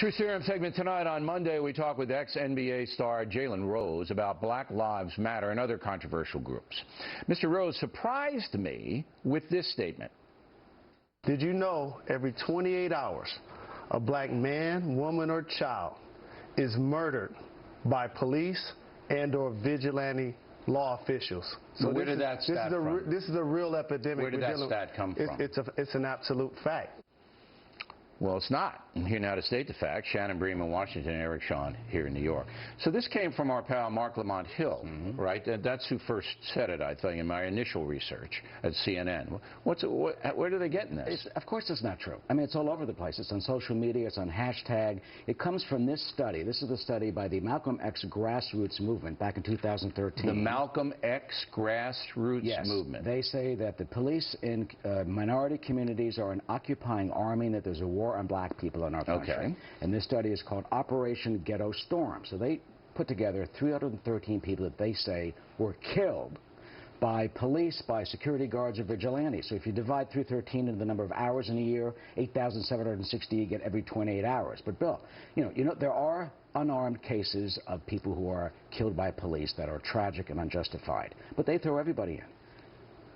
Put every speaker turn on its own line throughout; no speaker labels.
Truth Serum segment tonight. On Monday, we talk with ex-NBA star Jalen Rose about Black Lives Matter and other controversial groups. Mr. Rose surprised me with this statement.
Did you know every 28 hours, a black man, woman, or child is murdered by police and or vigilante law officials?
So where did that stat from?
This is a real epidemic.
Where did that stat come from?
It's an absolute fact.
Well, it's not. I'm here now to state the fact. Shannon Bream in Washington, Eric Shawn here in New York. So this came from our pal Marc Lamont Hill, right? That's who first said it, I think, in my initial research at CNN. Where do they get in this?
Of course it's not true. I mean, it's all over the place. It's on social media. It's on hashtag. It comes from this study. This is a study by the Malcolm X Grassroots Movement back in 2013.
The Malcolm X Grassroots Movement.
They say that the police in minority communities are an occupying army and that there's a war on black people in our country.
Okay.
And this study is called Operation Ghetto Storm. So they put together 313 people that they say were killed by police, by security guards, or vigilantes. So if you divide 313 into the number of hours in a year, 8,760 you get every 28 hours. But Bill, you know there are unarmed cases of people who are killed by police that are tragic and unjustified. But they throw everybody in.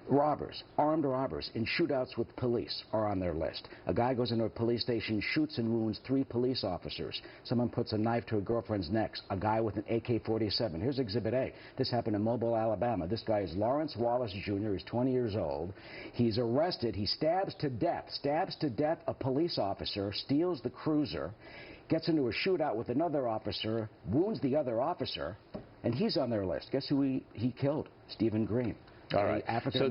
Robbers, armed robbers in shootouts with police are on their list. A guy goes into a police station, shoots and wounds 3 police officers. Someone puts a knife to a girlfriend's neck. A guy with an AK-47. Here's Exhibit A. This happened in Mobile, Alabama. This guy is Lawrence Wallace Jr. He's 20 years old. He's arrested. He stabs to death a police officer, steals the cruiser, gets into a shootout with another officer, wounds the other officer, and he's on their list. Guess who he killed? Stephen Green.
All right.
So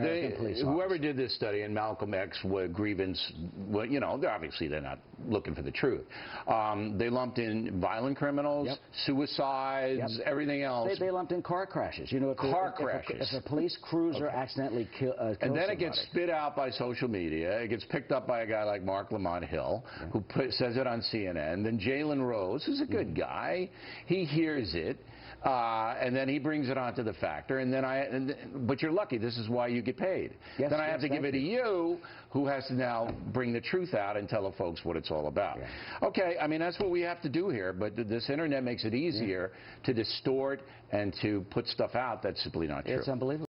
whoever did this study in Malcolm X grievance, well, you know, they're not looking for the truth. They lumped in violent criminals, suicides, everything else.
They lumped in car crashes. You know, if a police cruiser accidentally kills
and then it gets spit out by social media. It gets picked up by a guy like Marc Lamont Hill, who says it on CNN. Then Jalen Rose, who's a good guy, he hears it. And then he brings it onto the Factor, and then but you're lucky. This is why you get paid. Then I have to give it to you, who has to now bring the truth out and tell the folks what it's all about. Okay, I mean, that's what we have to do here, but this internet makes it easier to distort and to put stuff out that's simply not true.
It's unbelievable.